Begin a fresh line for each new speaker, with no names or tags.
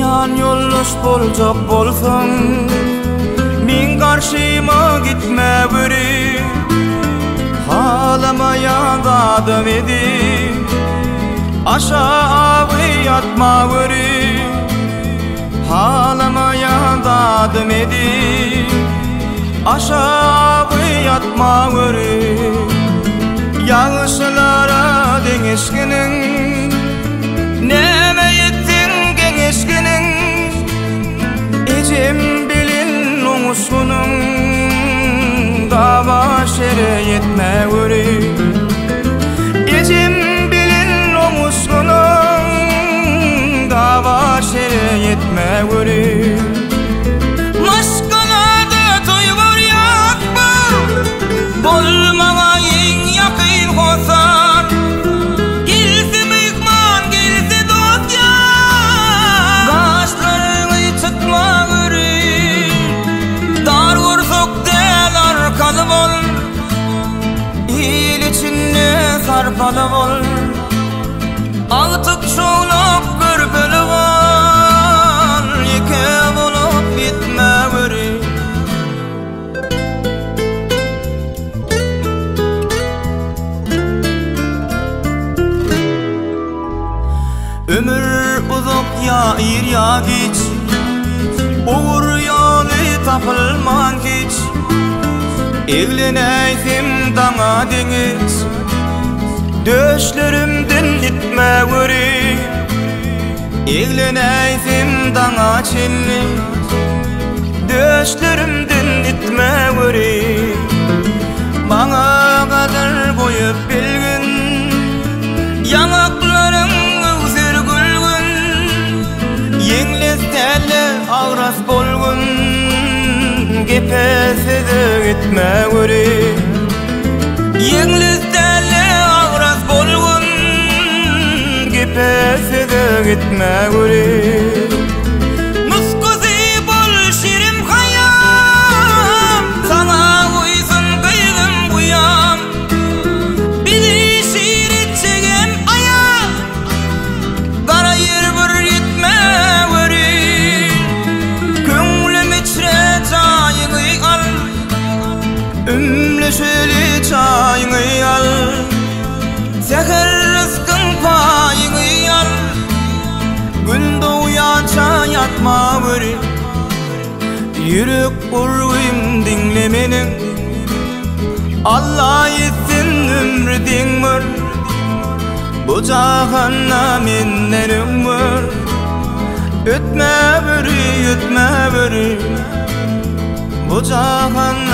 Yan yoldaş boljak bolsaň, men garşyma gitme biri. Halamayan adam edi, aşağı yatma biri. Halamayan adam edi, aşağı yatma biri. Yağışlara deňeşginiň, näme etdiň geňeşginiň. Ejim bilin oňuşgunyň, dawa şere yetme biri. Ejim bilin oňuşgunyň, dawa şere yetme biri. Maşgalada toy boryakma, bolmaga iň ýakyn hosan. Gelsi mehman, gelsi dost ýar, gaşlaryny çıkma biri. Dar gursuk del arkaly bol, il içinde sarpaly bol. Agtyk şoňlap görpeli bol, ýeke bolup gitme biri. Ömür uzak ya ir ya geç, oğur ýoly tapylman hiç. Eglenäýdim daňa deňiz, döşlerimden gitme biri. Eglenäýdim daňa çenli, döşlerimden gitme biri. Maňa gadar goýup bilgin, ýanaklaryň öwser gülgün. Ýeňlesdäle agras bolgun, gepesede gitme biri. Ýeňlesdäle agras bolgun, gepesede gitme biri. Muskuzy bol şirim hayam, sana goýsun gıygım guyam. Bizi şiir etjegem ayam, garaýyr bir yetme biri. Köňlüm içre çaýyňy al, ümleşeli çaýyňy al. Seher rızkın paýyňy al, gün doýança yatma biri. Yürek urwym dinlemeniň, Allah etsin ömrüdiň bir. Bu jahanda menden ömür, ötme biri, ötme biri. Bu jahanda